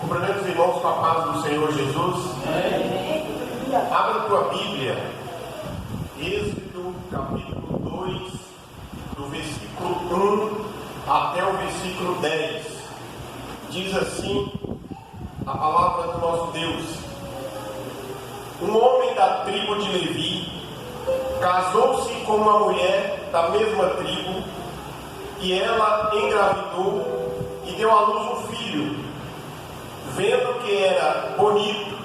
Cumprimento os irmãos com a paz do Senhor Jesus. Abra a tua Bíblia, Êxodo capítulo 2, do versículo 1 até o versículo 10. Diz assim a palavra do nosso Deus: um homem da tribo de Levi casou-se com uma mulher da mesma tribo, e ela engravidou e deu à luz um filho. Vendo que era bonito,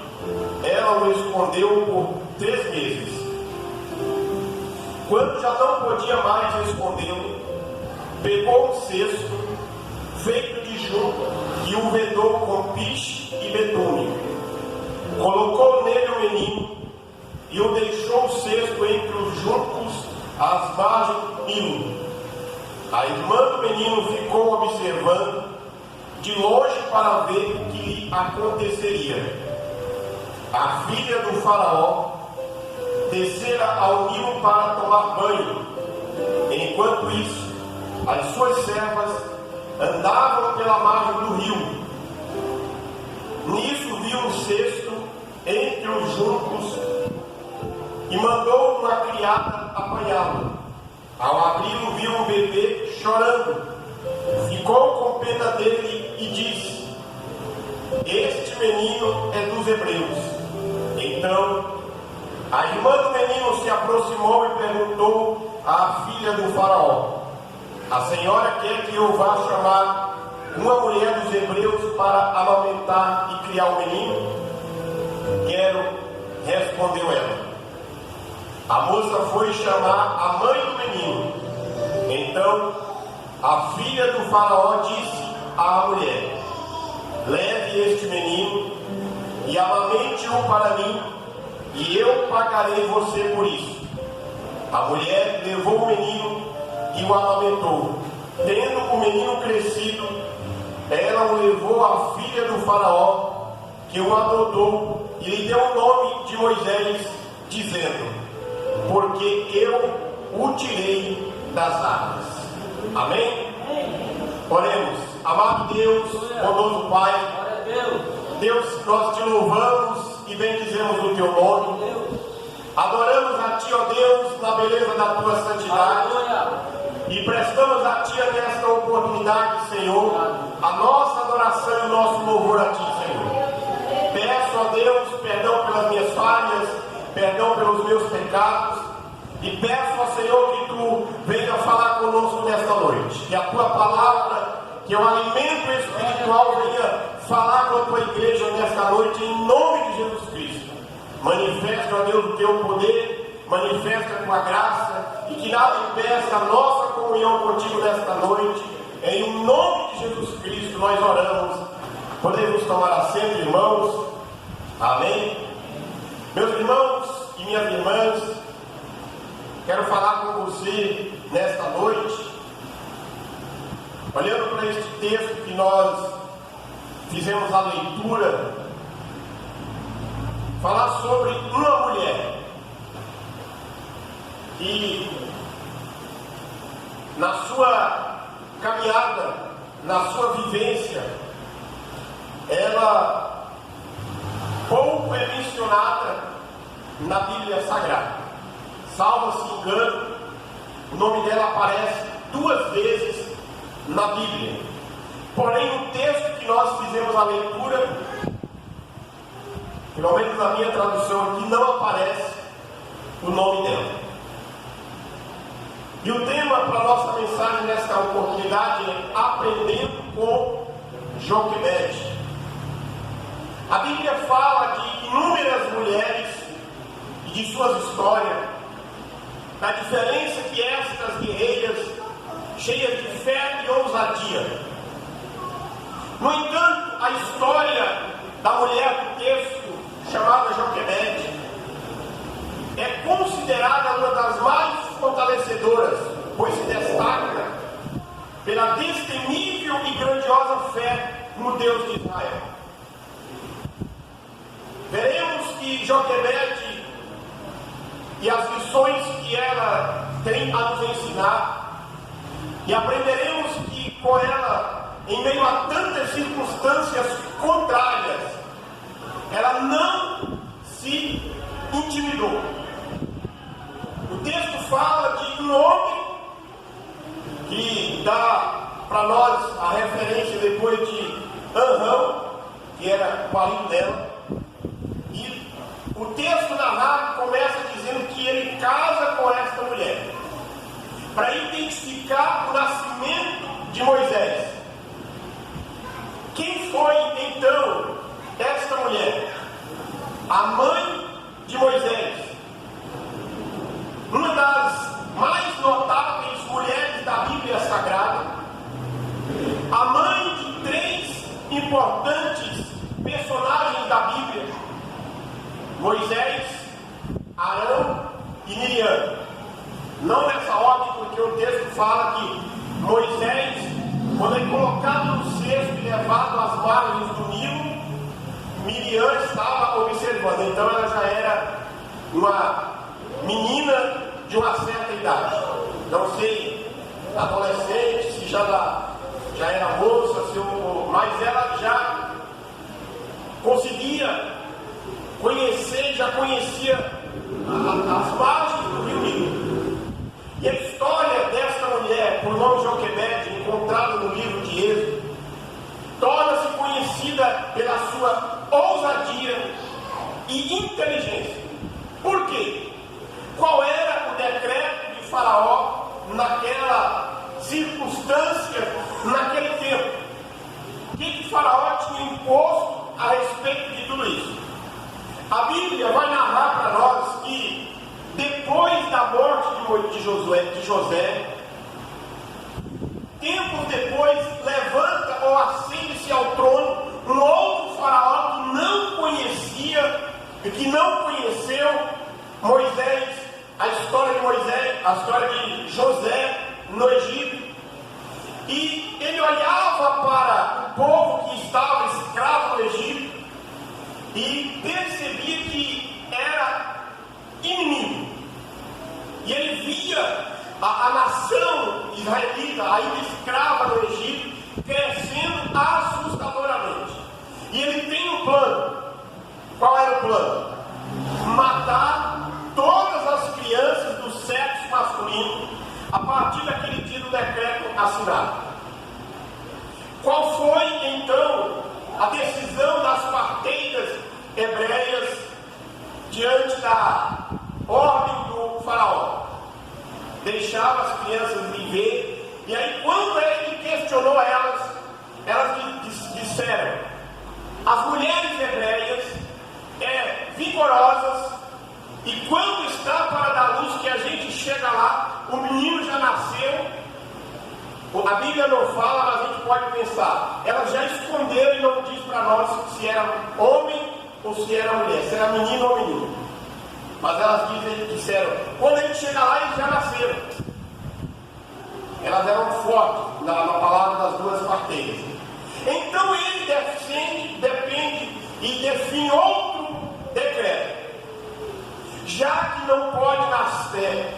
ela o escondeu por 3 meses. Quando já não podia mais escondê-lo, pegou um cesto feito de junco e o vedou com piche e betume. Colocou nele o menino e o deixou o cesto entre os juncos às margens do Nilo. A irmã do menino ficou observando de longe para ver o que lhe aconteceria. A filha do faraó descera ao Nilo para tomar banho. Enquanto isso, as suas servas andavam pela margem do rio. Nisso viu um cesto entre os juncos e mandou uma criada apanhá-lo. Ao abri-lo, viu um bebê chorando. Ficou com pena dele e disse: este menino é dos hebreus. Então a irmã do menino se aproximou e perguntou à filha do faraó: a senhora quer que eu vá chamar uma mulher dos hebreus para amamentar e criar o menino? Quero, respondeu ela. A moça foi chamar a mãe do menino. Então a filha do faraó disse à mulher: leve este menino e amamente-o para mim, e eu pagarei você por isso. A mulher levou o menino e o amamentou. Tendo o menino crescido, ela o levou à filha do faraó, que o adotou, e lhe deu o nome de Moisés, dizendo: porque eu o tirei das águas. Amém? Oremos. Amado Deus, bondoso Pai, Deus, nós te louvamos e bendizemos o teu nome. Adoramos a ti, ó Deus, na beleza da tua santidade. E prestamos a ti nesta oportunidade, Senhor, a nossa adoração e o nosso louvor a ti, Senhor. Peço a Deus perdão pelas minhas falhas, perdão pelos meus pecados. E peço ao Senhor que tu venha falar conosco nesta noite. Que a tua palavra, que o alimento espiritual venha falar com a tua igreja nesta noite, em nome de Jesus Cristo. Manifesta, ó Deus, o teu poder, manifesta a tua graça, e que nada impeça a nossa comunhão contigo nesta noite. Em nome de Jesus Cristo nós oramos. Podemos tomar assento, irmãos. Amém. Meus irmãos e minhas irmãs, quero falar com você nesta noite, olhando para este texto que nós fizemos a leitura, falar sobre uma mulher que, na sua caminhada, na sua vivência, ela pouco é mencionada na Bíblia Sagrada. Salvo-se engano, o nome dela aparece 2 vezes na Bíblia. Porém, no texto que nós fizemos a leitura, pelo menos na minha tradução aqui, não aparece o nome dela. E o tema para a nossa mensagem nesta oportunidade é Aprendendo com Joquebede. A Bíblia fala de inúmeras mulheres e de suas histórias, da diferença que estas guerreiras, cheias de fé e ousadia. No entanto, a história da mulher do texto, chamada Joquebede, é considerada uma das mais fortalecedoras, pois se destaca pela destemível e grandiosa fé no Deus de Israel. Veremos que Joquebede e as lições que ela tem a nos ensinar, e aprenderemos que com ela, em meio a tantas circunstâncias contrárias. Ela não se intimidou. O texto fala de um homem que dá para nós a referência depois de Anrão, que era o marido dela. E o texto narrado começa dizendo que ele casa com esta mulher para identificar o nascimento de Moisés. Quem foi então esta mulher? A mãe de Moisés, uma das mais notáveis mulheres da Bíblia Sagrada, a mãe de 3 importantes personagens da Bíblia: Moisés, Arão e Miriam. Não nessa ordem, porque o texto fala que Moisés, quando é colocado no cesto e levado às margens do Nilo, Miriam estava observando. Então ela já era uma menina de uma certa idade. Não sei, adolescente, se já era moça, mas ela já conseguia conhecer, já conhecia as margens do rio Nilo. E a história desta mulher, por nome Joquebede, encontrada no livro de Êxodo, torna-se conhecida pela sua ousadia e inteligência. Por quê? Qual era o decreto de Faraó naquela circunstância, naquele tempo? O que Faraó tinha imposto a respeito de tudo isso? A Bíblia vai narrar para nós que depois da morte de José, tempos depois, levanta ou ascende-se ao trono um outro faraó que não conhecia e que não conheceu Moisés, a história de Moisés, a história de José no Egito. E ele olhava para o povo que estava escravo no Egito e percebia que era inimigo. E ele via a nação israelita, ainda escrava no Egito, crescendo assustadoramente. E ele tem um plano. Qual era o plano? Matar todas as crianças do sexo masculino a partir daquele dia do decreto assinado. Qual foi então a decisão das parteiras hebreias diante da ordem do faraó? Deixava as crianças viver. E aí, quando ele questionou elas disseram: as mulheres hebreias vigorosas, e quando está para dar luz, que a gente chega lá, o menino já nasceu. A Bíblia não fala, mas a gente pode pensar. Elas já esconderam e não diz para nós se era homem ou se era mulher, se era menino ou menino. Mas elas disseram, quando a gente chega lá, eles já nasceram. Elas eram fortes na palavra das duas parteiras. Então ele depende e define outro decreto. Já que não pode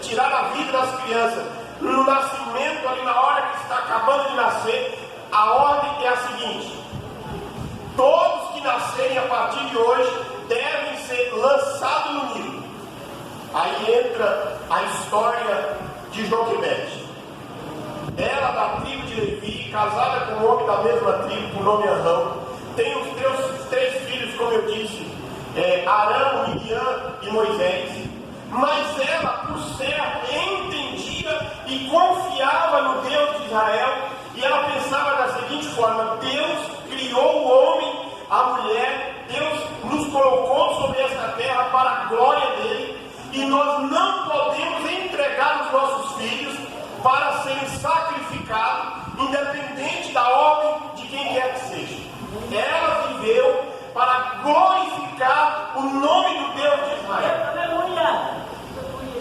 tirar a vida das crianças no nascimento, ali na hora que está acabando de nascer, a ordem é a seguinte: todos que nascerem a partir de hoje devem ser lançados no Nilo. Aí entra a história de Joquebede. Ela, da tribo de Levi, casada com um homem da mesma tribo, por nome Arão, tem os 3 filhos, como eu disse, Arão, Miriam e Moisés. Mas ela, por certo, entendia e confiava no Deus de Israel, e ela pensava da seguinte forma: Deus criou o homem, a mulher, Deus nos colocou sobre esta terra para a glória dele, e nós não podemos entregar os nossos filhos para serem sacrificados, independente da ordem de quem quer que seja. Ela viveu para glorificar o nome do Deus de Israel.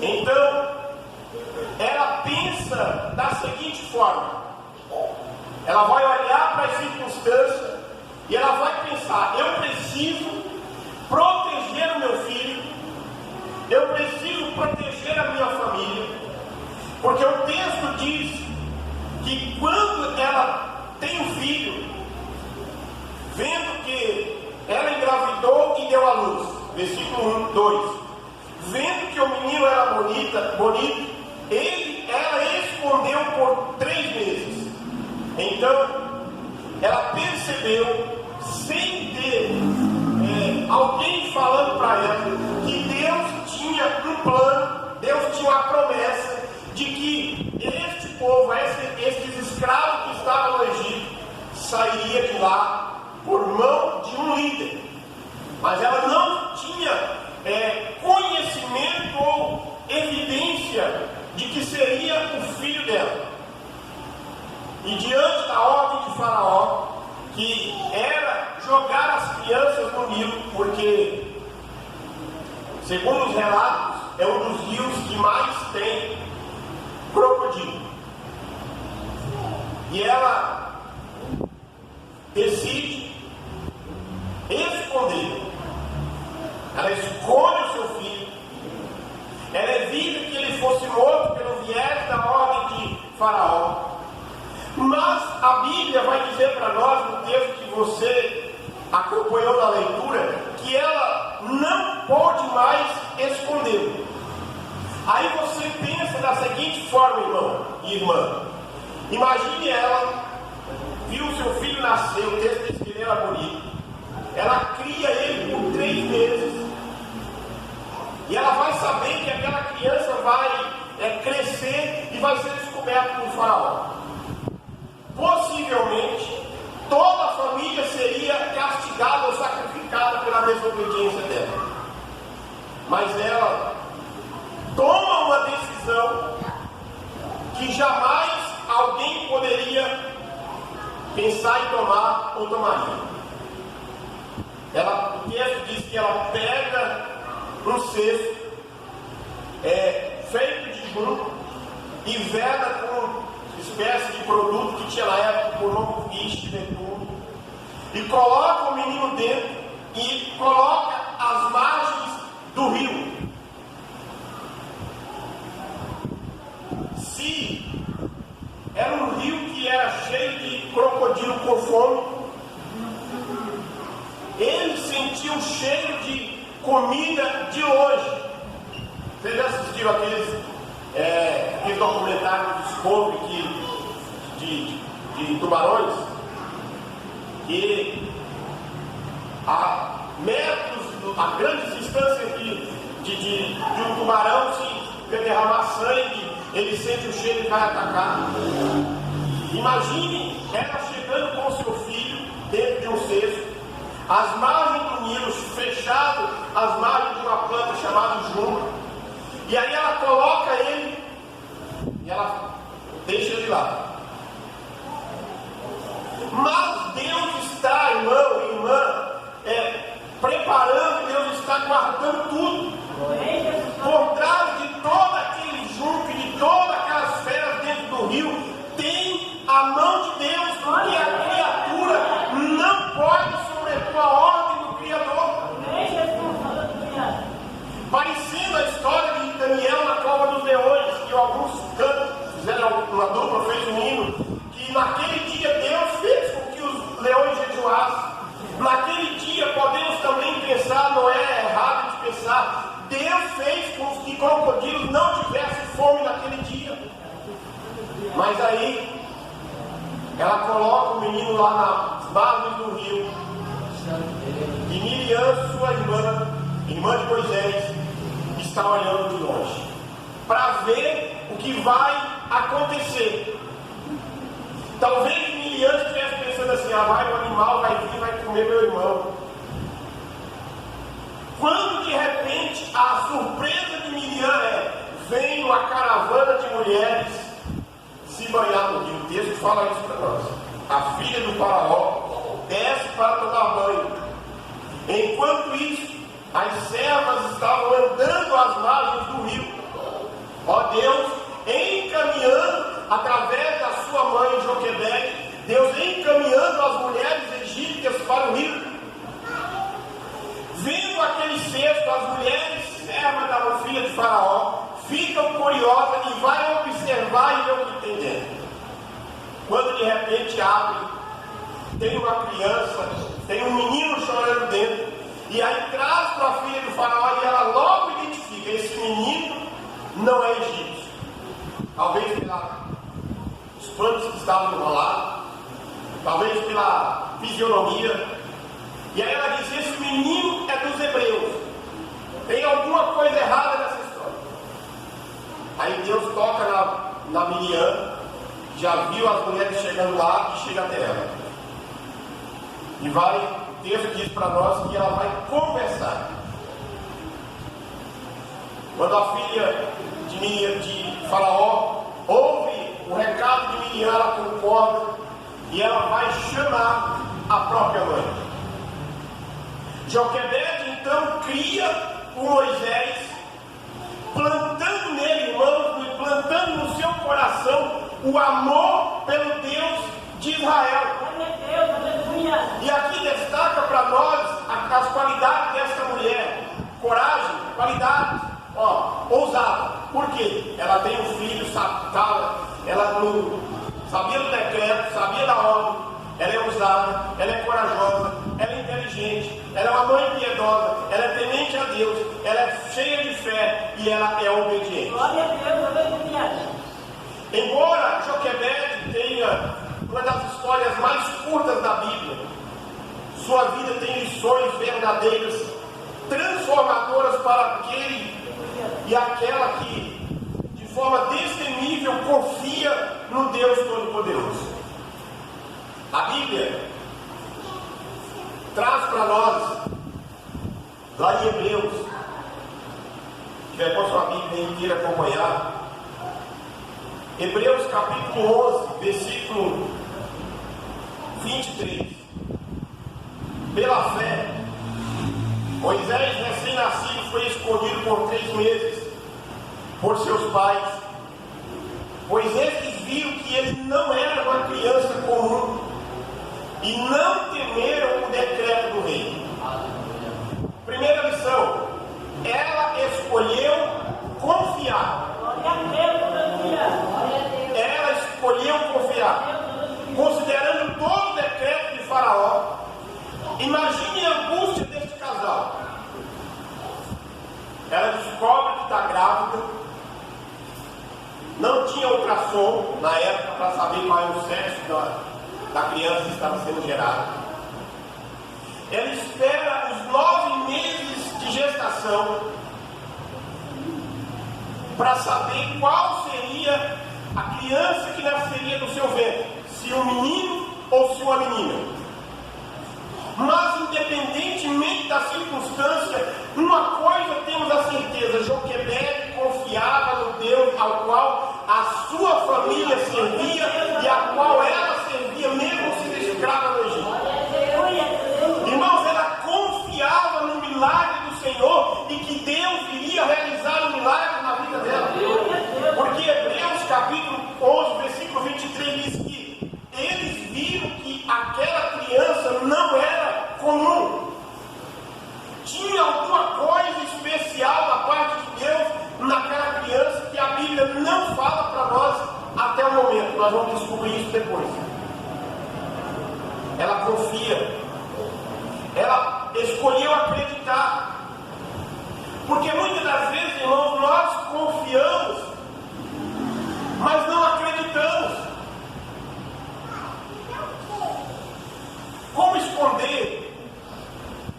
Então, ela pensa da seguinte forma: ela vai olhar para as circunstâncias e ela vai pensar, eu preciso proteger o meu filho, eu preciso proteger a minha família, porque o texto diz que quando ela tem um filho, vendo que ela engravidou e deu à luz. Versículo 1, 2. Vendo que o menino era bonito, ela escondeu por 3 meses. Então, ela percebeu, sem ter alguém falando para ela, que Deus tinha um plano, Deus tinha uma promessa de que este povo, estes escravos que estavam no Egito, sairia de lá por mão de um líder. Mas ela não tinha conhecimento ou evidência de que seria o filho dela. E diante da ordem de Faraó, que era jogar as crianças no Nilo, porque, segundo os relatos, é um dos rios que mais tem crocodilo. E ela decide esconder. Ela esconde o seu filho. Ela evita que ele fosse morto pelo viés da ordem de Faraó. Mas a Bíblia vai dizer para nós, no texto que você acompanhou na leitura, que ela não pôde mais esconder. Aí você pensa da seguinte forma, irmão e irmã. Imagine ela, viu seu filho nascer, o texto diz que ele era bonito. Ela cria ele por 3 meses. E ela vai saber que aquela criança vai crescer e vai ser descoberta por Faraó. Possivelmente, toda a família seria castigada ou sacrificada pela desobediência dela. Mas ela toma uma decisão que jamais alguém poderia pensar em tomar ou tomaria. O texto diz que ela pega um cesto feito de junco e veda com espécie de produto que tinha na época por nome de betume, e coloca o menino dentro e coloca as margens do rio. Se era um rio que era cheio de crocodilo com fome, ele sentiu o cheiro de comida de longe. Vocês já assistiram aqueles documentários do Discovery de tubarões? Que a metros, a grandes distâncias de um tubarão, se derramar sangue, ele sente o cheiro e vai atacar. Imagine ela chegando com seu filho dentro de um cesto, às margens do Nilo, fechado às margens de uma planta chamada junco, e aí ela coloca ele e ela deixa ele lá. Mas Deus está, irmão e irmã, preparando, Deus está guardando tudo. Por trás de todo aquele junco e de todas aquelas feras dentro do rio, tem a mão de Deus, porque a criatura não pode sobrepor a ordem do Criador. Parecendo a história de Daniel na cova dos leões, que alguns fizeram uma dupla, fez um hino, que naquele dia Deus fez com que os leões jejuassem. Naquele dia podemos também pensar, não é errado de pensar, Deus fez com que crocodilos não tivessem fome naquele dia. Mas aí ela coloca o menino lá nas margens do rio, e Miriam, sua irmã de Moisés, está olhando de longe para ver o que vai acontecer. Talvez Miriam estivesse pensando assim: vai, o animal vai vir, vai comer meu irmão. Quando de repente a surpresa de Miriam vem uma caravana de mulheres se banhar no rio. O texto fala isso para nós. A filha do faraó desce para tomar banho. Enquanto isso, as servas estavam andando às margens do rio. Ó Deus, encaminhando através da sua mãe Joquebede, Deus encaminhando as mulheres egípcias para o rio. Vendo aquele cesto, as mulheres servas da filha de Faraó ficam curiosas e vai observar e ver o que tem dentro. Quando de repente abre, tem uma criança tem um menino chorando dentro. E aí traz para a filha do faraó e ela logo identifica: esse menino não é egípcio. Talvez pelos planos que estavam enrolados, talvez pela fisionomia. E aí ela diz: esse menino é dos hebreus. Tem alguma coisa errada nessa história. Aí Deus toca na Miriam, já viu as mulheres chegando lá e chega até ela. E vai, o texto diz para nós que ela vai conversar. Quando a filha de Faraó ouve o recado de Miriam, ela concorda e ela vai chamar a própria mãe. Joquebede então cria o Moisés, plantando nele, irmãos, e plantando no seu coração o amor pelo Deus de Israel. E aqui destaca para nós as qualidades desta mulher: coragem, qualidade, ousada. Por quê? Ela tem um filho, ela não sabia do decreto, sabia da ordem, ela é ousada, ela é corajosa, ela é inteligente, ela é uma mãe piedosa, ela é temente a Deus, ela é cheia de fé e ela é obediente. Glória a Deus. Embora Joquebede tenha uma das histórias mais curtas da Bíblia, sua vida tem lições verdadeiras, transformadoras para aquele e aquela que, de forma destemível, confia no Deus Todo-Poderoso. A Bíblia traz para nós, lá em Hebreus, que vai com sua Bíblia inteira acompanhar, Hebreus capítulo 11, versículo 23. Pela fé, Moisés, recém-nascido, foi escondido por 3 meses por seus pais, pois estes viram que ele não era uma criança comum e não temeram o decreto do rei. Primeira lição: ela escolheu confiar. Ela escolheu confiar, considerando todo o decreto de Faraó. Imagine a angústia deste casal. Ela descobre que está grávida, não tinha ultrassom na época para saber qual era o sexo da criança que estava sendo gerada. Ela espera os 9 meses de gestação para saber qual seria a criança que nasceria do seu ventre, se um menino ou se uma menina. Mas independentemente da circunstância, uma coisa temos a certeza: Joquebede confiava no Deus ao qual a sua família servia e a qual ela servia mesmo sendo escrava no Egito. Irmãos, ela confiava no milagre do Senhor e que Deus iria realizar um milagre na vida dela. Porque Hebreus capítulo 11, versículo 23 diz que eles viram que aquela criança não era comum. Tinha alguma coisa especial da parte de Deus naquela criança que a Bíblia não fala para nós até o momento. Nós vamos descobrir isso depois. Ela confia. Ela escolheu acreditar. Porque muitas das vezes, irmãos, nós confiamos, mas não acreditamos. Como esconder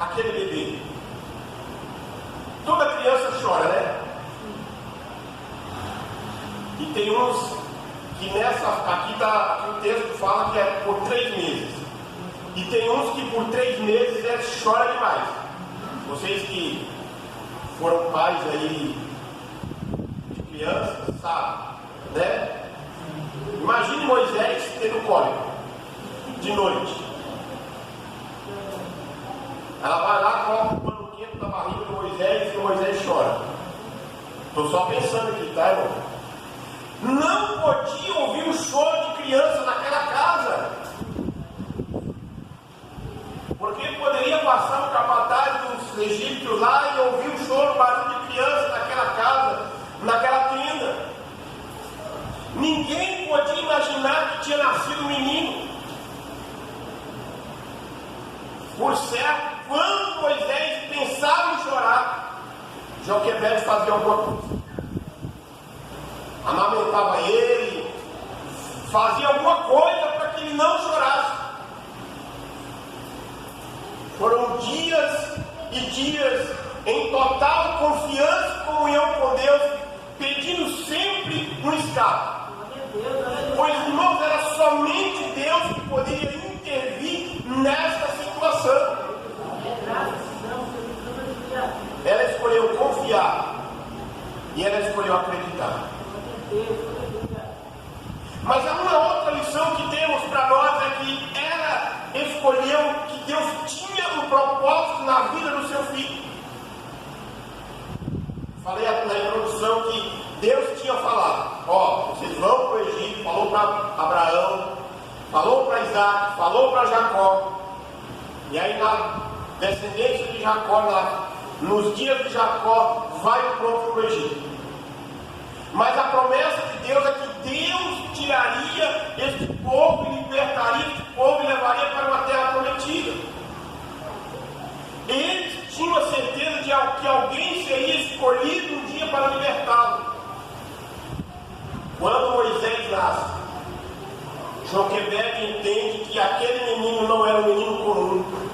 aquele bebê? Toda criança chora, né? E tem uns que aqui o texto fala que é por 3 meses. E tem uns que por 3 meses chora demais. Vocês que foram pais aí de crianças, sabem, né? Imagine Moisés tendo cólica de noite. Ela vai lá, coloca o pano quente na barriga do Moisés e o Moisés chora. Estou só pensando aqui, tá, irmão? Não podia ouvir o choro de criança naquela casa, porque poderia passar o capataz dos egípcios lá e ouvir o choro, o barulho de criança naquela casa, naquela tenda. Ninguém podia imaginar que tinha nascido um menino. O Por certo, quando Moisés pensava em chorar, Joquebede fazia alguma coisa. Amamentava ele, fazia alguma coisa para que ele não chorasse. Foram dias e dias em total confiança e comunhão com Deus, pedindo sempre um escape. Pois, irmãos, era somente Deus que poderia intervir nesta situação. Ela escolheu confiar e ela escolheu acreditar. Mas há uma outra lição que temos para nós, é que ela escolheu que Deus tinha um propósito na vida do seu filho. Falei na introdução que Deus tinha falado: ó, vocês vão para o Egito, falou para Abraão, falou para Isaac, falou para Jacó. E aí na descendência de Jacó, nos dias de Jacó, vai o povo para o Egito. Mas a promessa de Deus é que Deus tiraria este povo e libertaria este povo e levaria para uma terra prometida. Eles tinham a certeza de que alguém seria escolhido um dia para libertá-lo. Quando Moisés nasce, Joquebede entende que aquele menino não era um menino comum,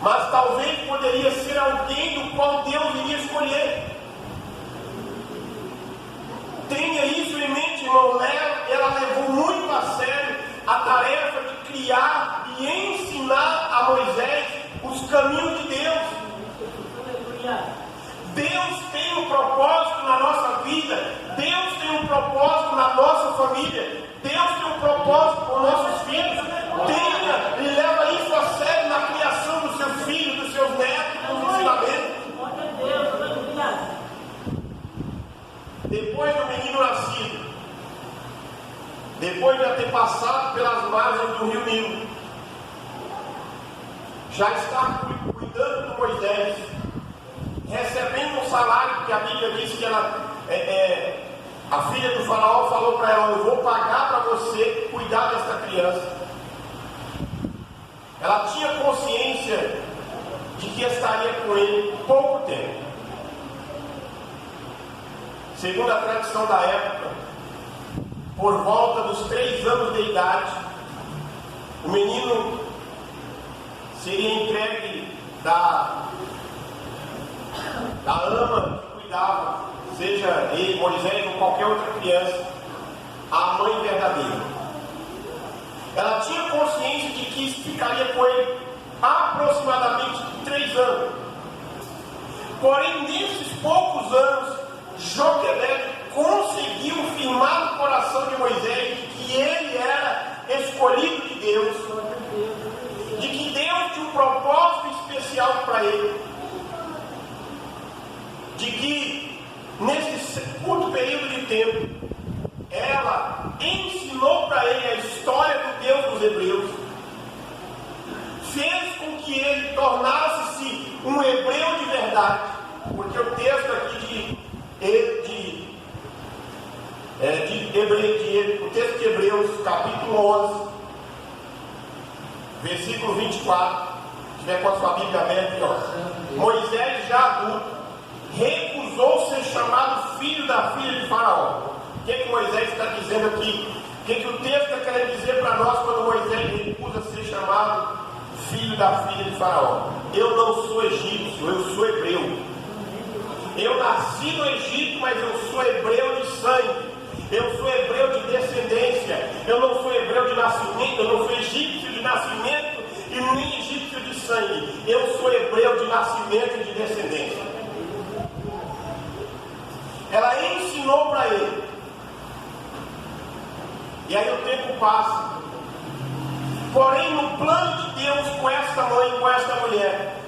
mas talvez poderia ser alguém do qual Deus iria escolher. Tenha isso em mente, irmão. Ela levou muito a sério a tarefa de criar e ensinar a Moisés os caminhos de Deus. Deus tem um propósito na nossa vida. Deus tem um propósito na nossa família. Deus tem um propósito com nossos filhos. Tenha e leva isso a sério na criação dos seus filhos, dos seus netos, dos ensinamentos. Depois do menino nascido, depois de ter passado pelas margens do rio Nilo, já está cuidando de Moisés, recebendo um salário, porque a Bíblia diz que a filha do faraó falou para ela: eu vou pagar para você cuidar desta criança. Ela tinha consciência de que estaria com ele pouco tempo. Segundo a tradição da época, por volta dos 3 anos de idade, o menino seria entregue da ama que cuidava, seja ele, Moisés ou qualquer outra criança, à mãe verdadeira. Ela tinha consciência de que isso ficaria com ele aproximadamente 3 anos. Porém, nesses poucos anos, Joquebede conseguiu firmar no coração de Moisés de que ele era escolhido de Deus, de que Deus tinha um propósito especial para ele, de que nesse curto período de tempo ela ensinou para ele a história do Deus dos Hebreus, fez com que ele tornasse-se um hebreu de verdade, porque o texto aqui o texto de Hebreus, capítulo 11, versículo 24, se tiver com a sua Bíblia aberta, Moisés, já adulto, recusou ser chamado filho da filha de Faraó. O que Moisés está dizendo aqui? O que o texto está querendo dizer para nós quando Moisés recusa ser chamado filho da filha de Faraó? Eu não sou egípcio, eu sou hebreu. Eu nasci no Egito, mas eu sou hebreu de sangue. Eu sou hebreu de descendência. Eu não sou hebreu de nascimento. Eu não sou egípcio de nascimento e nem egípcio de sangue. Eu sou hebreu de nascimento e de descendência. Ela ensinou para ele. E aí o tempo passa. Porém, no plano de Deus com esta mãe, com esta mulher,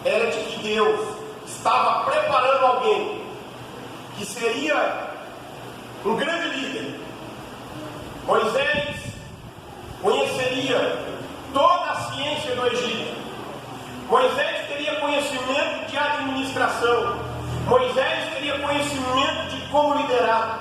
era de que Deus estava preparando alguém que seria um grande líder. Moisés conheceria toda a ciência do Egito. Moisés teria conhecimento de administração. Moisés teria conhecimento de como liderar.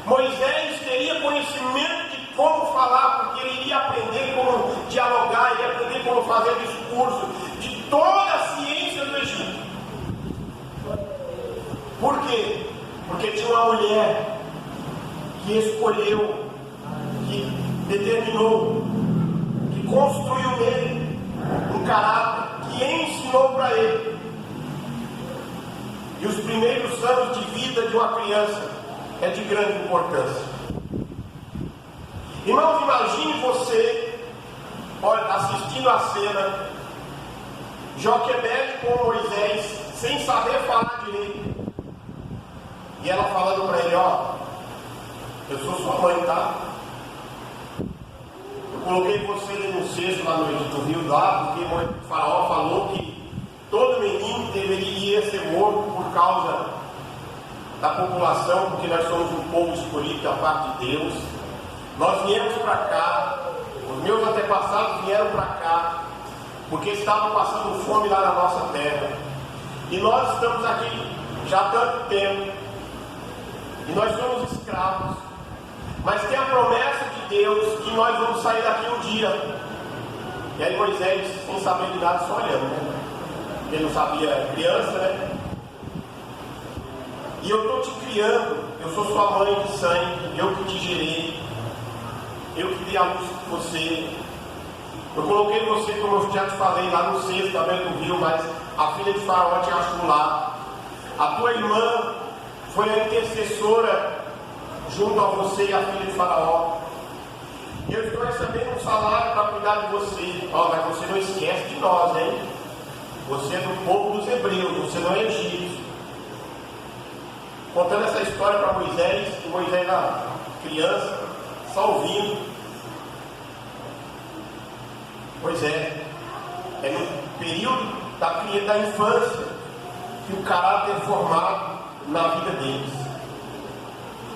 Moisés teria conhecimento de como falar, porque ele iria aprender como dialogar, ele ia aprender como fazer discurso de toda a ciência do Egito. Por quê? Porque tinha uma mulher que escolheu, que determinou, que construiu nele um caráter, que ensinou para ele. E os primeiros anos de vida de uma criança é de grande importância. Irmãos, imagine você, olha, assistindo a cena, Joquebede com Moisés, sem saber falar direito. E ela falando para ele, ó, eu sou sua mãe, tá? Eu coloquei você no cesto lá no rio lá, porque o faraó falou que todo menino deveria ser morto por causa da população, porque nós somos um povo escolhido da parte de Deus. Nós viemos para cá, os meus antepassados vieram para cá, porque estavam passando fome lá na nossa terra. E nós estamos aqui já há tanto tempo, e nós somos escravos. Mas tem a promessa de Deus que nós vamos sair daqui um dia. E aí Moisés, sem saber de nada, só olhando, né? Ele não sabia, criança, né? E eu estou te criando, eu sou sua mãe de sangue, eu que te gerei, eu que dei a luz por você. Eu coloquei você, como eu já te falei, lá no cesto, também do rio, mas a filha de Faraó te achou lá. A tua irmã foi a intercessora junto a você e a filha de Faraó. Eu estou recebendo um salário para cuidar de você. Ó, mas você não esquece de nós, hein? Você é do povo dos hebreus, você não é egípcio. Contando essa história para Moisés, e Moisés era criança, só ouvindo. Pois é no período da infância que o caráter é formado na vida deles.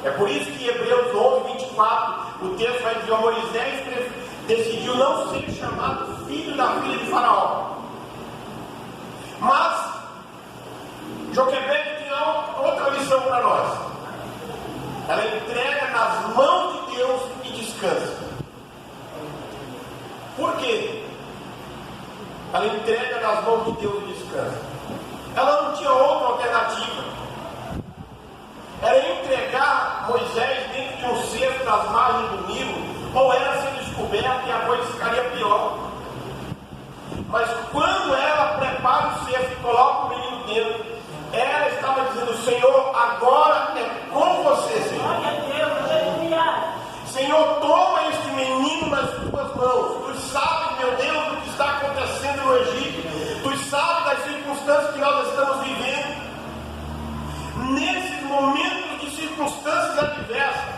É por isso que Hebreus 11, 24, o texto vai dizer: Moisés decidiu não ser chamado filho da filha de Faraó. Mas Joquebede tem outra lição para nós. Ela entrega nas mãos de Deus e descansa. Por quê? Ela entrega nas mãos de Deus e descansa. Ela não tinha outra alternativa. Era entregar Moisés dentro de um cesto das margens do Nilo, ou era ser descoberto e a coisa ficaria pior. Mas quando ela prepara o cesto e coloca o menino dentro, ela estava dizendo: Senhor, agora é com você, Senhor. Senhor, toma este menino nas tuas mãos. Tu sabes, meu Deus, do que está acontecendo no Egito. Tu sabes das circunstâncias que nós estamos vivendo. Nesses momentos de circunstâncias adversas,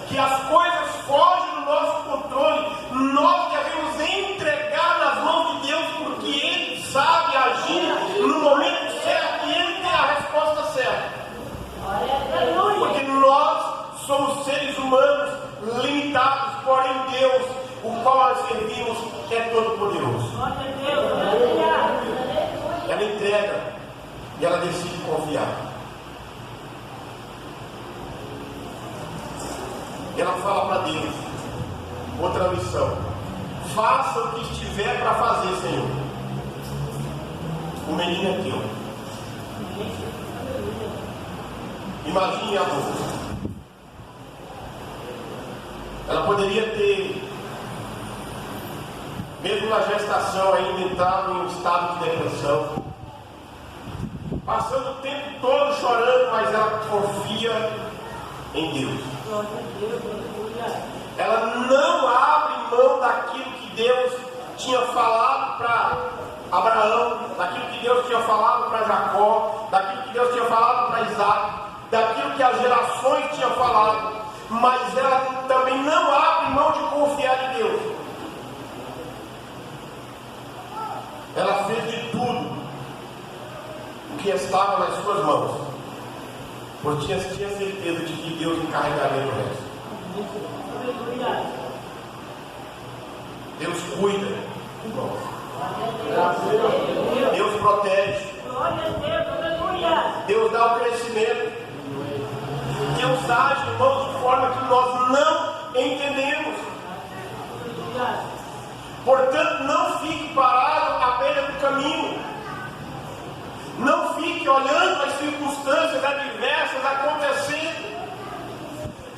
que as coisas fogem do nosso controle, nós devemos entregar nas mãos de Deus, porque Ele sabe agir no momento certo e Ele tem a resposta certa. Porque nós somos seres humanos limitados, porém Deus, o qual nós servimos, é todo-poderoso. Ela entrega e ela decide confiar. Ela fala para Deus, outra lição: faça o que estiver para fazer, Senhor. O menino é teu. Imagine a dor. Ela poderia ter, mesmo na gestação, ainda entrado em um estado de depressão, passando o tempo todo chorando, mas ela confia em Deus. Ela não abre mão daquilo que Deus tinha falado para Abraão, daquilo que Deus tinha falado para Jacó, daquilo que Deus tinha falado para Isaac, daquilo que as gerações tinham falado. Mas ela também não abre mão de confiar em Deus. Ela fez de tudo o que estava nas suas mãos, porque tinha certeza de que Deus encarregaria do resto. Deus cuida, irmãos. Deus protege. Deus dá o crescimento. Deus age, irmãos, de forma que nós não entendemos. Portanto, não fique parado à beira do caminho. Não fique olhando as circunstâncias adversas acontecendo.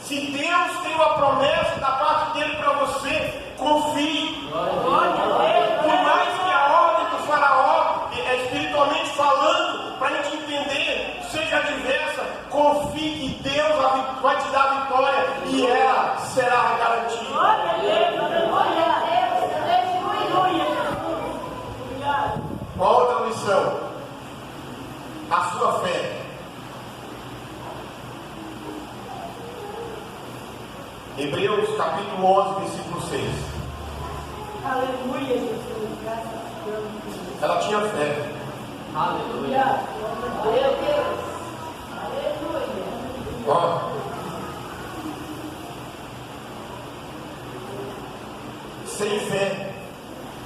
Se Deus tem uma promessa da parte dele para você, confie. Por mais que a ordem do faraó, espiritualmente falando, para a gente entender, seja adversa, confie que Deus vai te dar a vitória e ela será garantida. Uma outra lição: a sua fé. Hebreus capítulo 11, versículo 6. Aleluia, Jesus. Graças a Deus. Ela tinha fé. Aleluia. Meu Deus. Aleluia. Ó, sem fé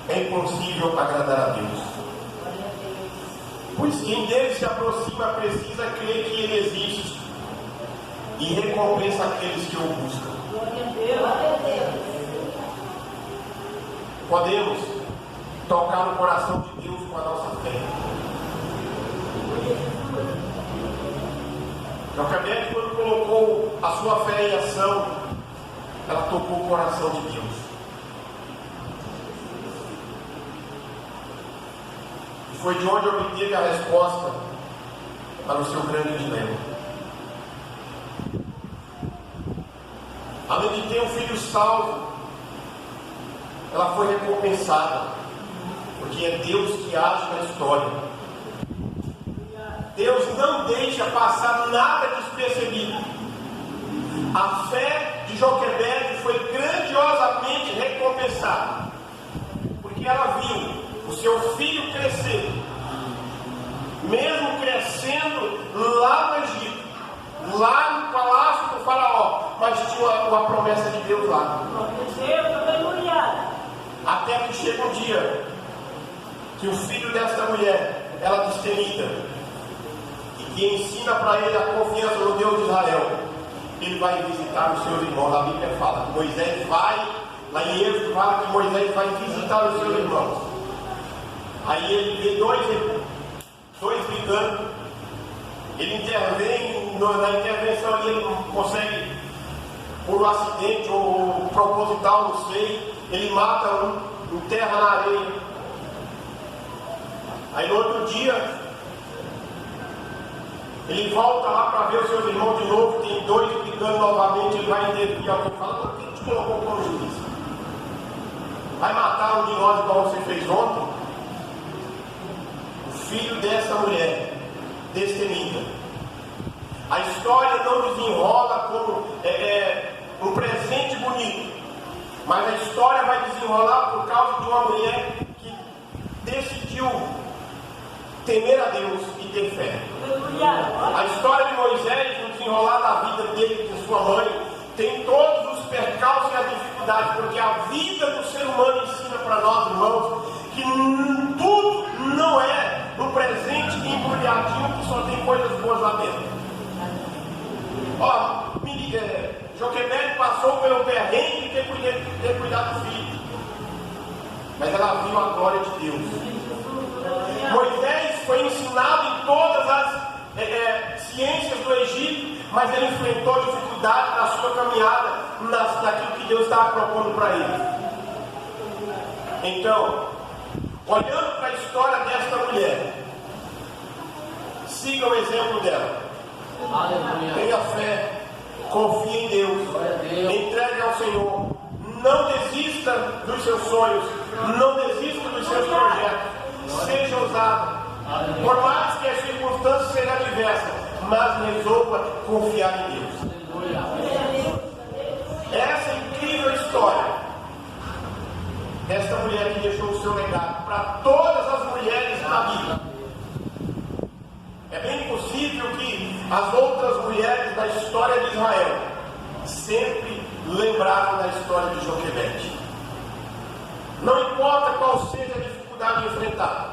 é impossível agradar a Deus. Pois quem dele se aproxima precisa crer que ele existe e recompensa aqueles que o buscam. Podemos tocar no coração de Deus com a nossa fé. Joquebede, quando colocou a sua fé em ação, ela tocou o coração de Deus. E foi de onde obteve a resposta para o seu grande dilema. Além de ter um filho salvo, ela foi recompensada, porque é Deus que age na história. Deus não deixa passar nada despercebido. A fé de Joquebede foi grandiosamente recompensada, porque ela viu o seu filho crescer, mesmo crescendo lá no Egito, lá no palácio do faraó, mas tinha uma promessa de Deus lá. Até que chega um dia que o filho desta mulher, ela destemida, e que ensina para ele a confiança no Deus de Israel, ele vai visitar os seus irmãos. A Bíblia fala que Moisés vai, lá em Êxodo fala que Moisés vai visitar os seus irmãos. Aí ele vê dois brigando, ele intervém, na intervenção ali ele não consegue, por um acidente ou proposital, não sei, ele mata um, enterra na areia. Aí no outro dia, ele volta lá para ver os seus irmãos de novo, tem dois brigando novamente, ele vai intervir, alguém fala: por que te colocou como juiz? Vai matar um de nós igual você fez ontem? O filho dessa mulher, destemida. A história não desenrola como um presente bonito, mas a história vai desenrolar por causa de uma mulher que decidiu temer a Deus e ter fé. A história de Moisés, no desenrolar da vida dele e de sua mãe, tem todos os percalços e as dificuldades, porque a vida do ser humano ensina para nós, irmãos, que tudo não é um presente embrulhadinho que só tem coisas boas lá dentro. Ó, Joquebede passou pelo perrengue de ter cuidado do filho, mas ela viu a glória de Deus. Moisés foi ensinado em todas as ciências do Egito, mas ele enfrentou dificuldade na sua caminhada, naquilo que Deus estava propondo para ele. Então, olhando para a história desta mulher, siga o exemplo dela. Aleluia. Tenha fé, confie em Deus, entregue ao Senhor, não desista dos seus sonhos, não desista dos seus projetos, seja ousado, por mais que as circunstâncias sejam adversas, mas resolva confiar em Deus. Essa incrível história desta mulher que deixou o seu legado para todas as mulheres da Bíblia. É bem possível que as outras mulheres da história de Israel sempre lembraram da história de Joquebede. Não importa qual seja a dificuldade enfrentada,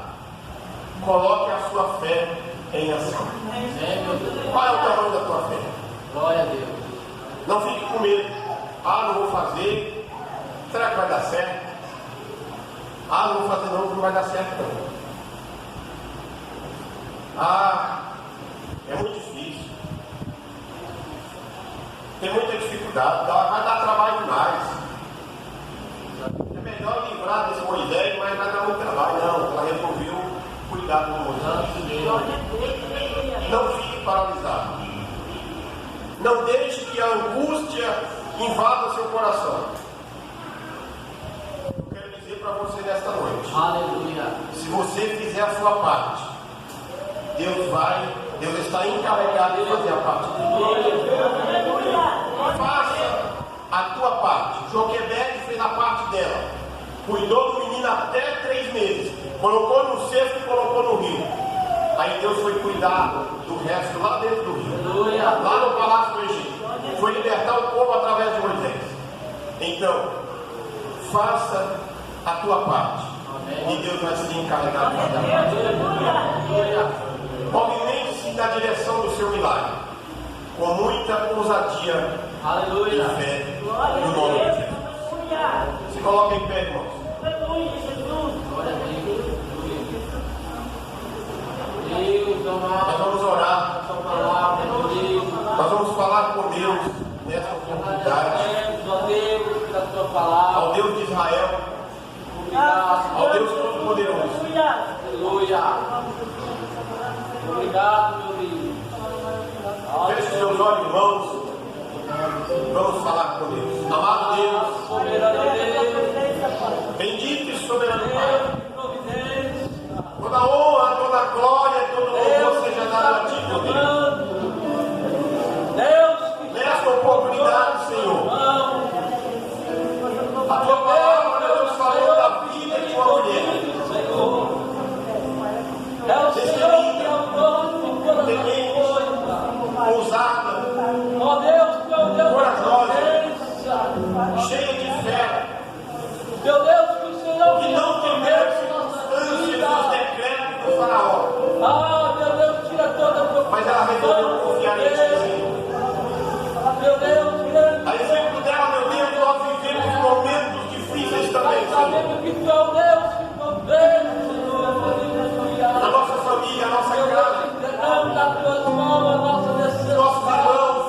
coloque a sua fé em ação. Qual é o tamanho da tua fé? Glória a Deus. Não fique com medo. Não vou fazer. Será que vai dar certo? Ah, não vou fazer não, não vai dar certo não. Ah, é muito difícil. Tem muita dificuldade, vai dar trabalho demais. É melhor livrar desse Moisés, mas vai dar muito trabalho. Não, ela resolveu cuidar do Moisés. Não fique paralisado. Não deixe que a angústia invada seu coração. Eu quero dizer para você nesta noite. Aleluia. Se você fizer a sua parte, Deus está encarregado de fazer a parte dele. Faça a tua parte. Joquebede fez a parte dela. Cuidou do menino até 3 meses. Colocou no cesto e colocou no rio. Aí Deus foi cuidar do resto lá dentro do rio. Lá no palácio do Egito. Foi libertar o povo através de Moisés. Então, faça a tua parte. E Deus vai se encarregar de fazer a parte. Movimente-se na direção do seu milagre, com muita ousadia e fé no nome de Jesus. Se coloque em pé, irmãos. Nós vamos orar. Nós vamos falar com Deus nessa oportunidade. Ao Deus de Israel. Ao Deus Todo-Poderoso. Obrigado, meu Deus. Feche seus olhos, irmãos. Vamos falar com Deus. Amado Deus, bendito e soberano Pai, toda honra, toda glória, todo louvor seja dado a Ti, meu Deus. Nesta oportunidade, Senhor, a Tua palavra, meu Deus, falou da vida de uma mulher. Temente, ousada, corajosa, cheia de fé, que não temeu as circunstâncias dos decretos do faraó, mas ela resolveu confiar em Ti, Senhor. A exemplo dela, meu Deus, nós vivemos momentos difíceis também, Senhor. A nossa família, a nossa casa, nossos irmãos,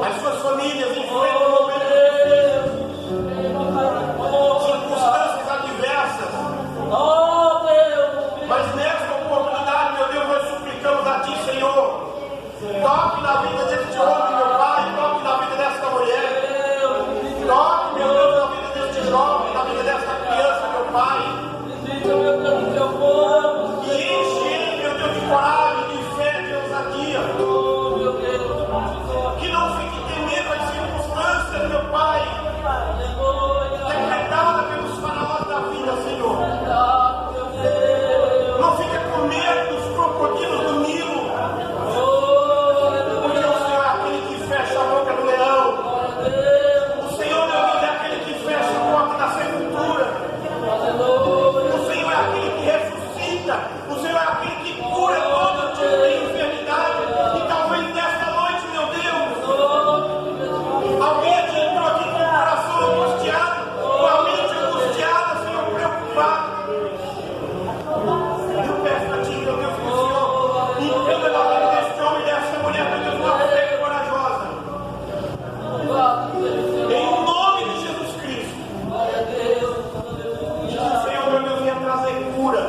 as suas famílias enfrentam momentos difíceis, circunstâncias adversas. Mas nesta oportunidade, meu Deus, nós suplicamos a Ti, Senhor, toque na vida deste homem, meu Pai, toque na vida desta mulher, toque, meu Deus, na vida deste jovem, na vida desta criança, meu Pai. E enche ele, meu Deus, de coragem, de fé, de ousadia. Que não fique temendo as circunstâncias, meu Pai, decretada pelos faraós da vida, Senhor. Não fique com medo dos crocodilos do Nilo, porque o Senhor é aquele que fecha a boca do leão. O Senhor, meu Deus, é aquele que fecha a porta da sepultura. O Senhor é aquele que ressuscita. O Senhor é aquele que cura todo tipo de enfermidade. E talvez nesta noite, meu Deus, alguém entrou aqui com o coração angustiado, com a mente angustiada, Senhor, preocupado. Eu peço a Ti, meu Deus, que o Senhor entenda na vida deste homem e desta mulher, meu Deus, uma fé corajosa. Em nome de Jesus Cristo. Senhor, meu Deus, venha trazer cura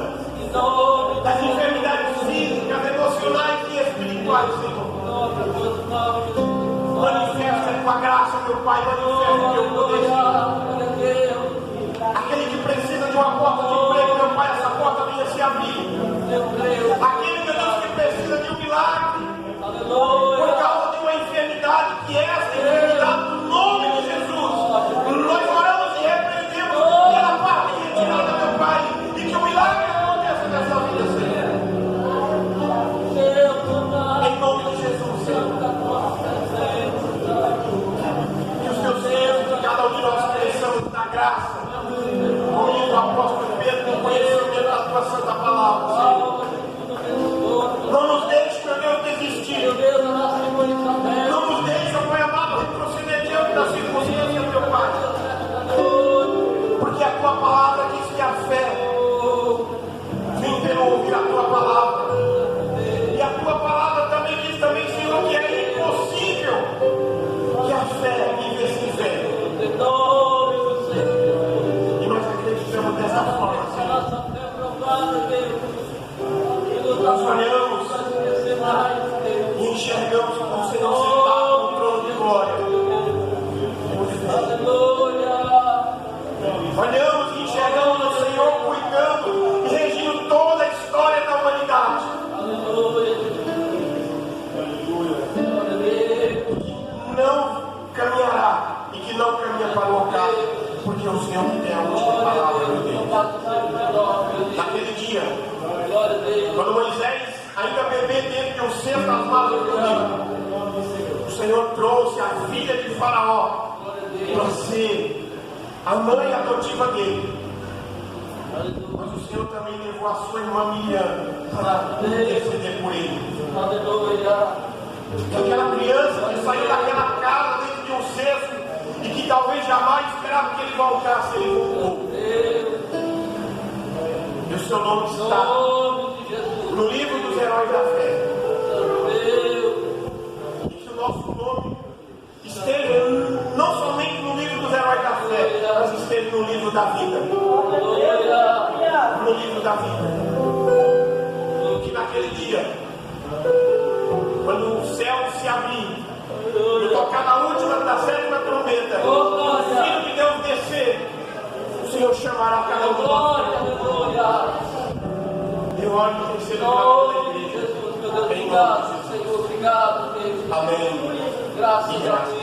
das enfermidades físicas, emocionais e espirituais, Senhor. Manifesta a Tua graça, meu Pai, manifesta o Teu poder. Aquele que precisa de uma porta de emprego, meu Pai, essa porta venha se abrir. Aquele, meu Deus, que precisa de um milagre por causa de uma enfermidade, que é essa enfermidade, no nome de Jesus, nós oramos e repreendemos pela parte retirada, meu Pai, e que o milagre aconteça nessa vida, Senhor. Em nome de Jesus, Senhor. Que os Teus filhos, que cada um de nós cresçamos na graça, como diz o apóstolo Pedro, no conhecimento da Tua santa palavra, Senhor. Nós olhamos e enxergamos como o Senhor sentado no trono de glória. Olhamos e enxergamos o Senhor cuidando e regindo toda a história da humanidade. Não caminhará e que não caminha para o ocaso, porque o Senhor tem a última palavra, meu Deus. Naquele dia, quando Moisés, ainda bebê dentro de um cesto das margens do rio, o Senhor trouxe a filha de Faraó para ser a mãe adotiva dele. Mas o Senhor também levou a sua irmã Miriam para interceder por ele. Aquela criança que saiu daquela casa dentro de um cesto e que talvez jamais esperava que ele voltasse, ele voltou. E o seu nome está no livro dos heróis da fé. E que o nosso nome esteja não somente no livro dos heróis da fé, mas esteja no livro da vida. No livro da vida. Que naquele dia, quando o céu se abrir, e tocar na última da sétima trombeta, o Filho de Deus descer, o Senhor chamará cada um de nós. Eu oro e recebo pela igreja. Em nome de Jesus. Amém. Graças a Deus.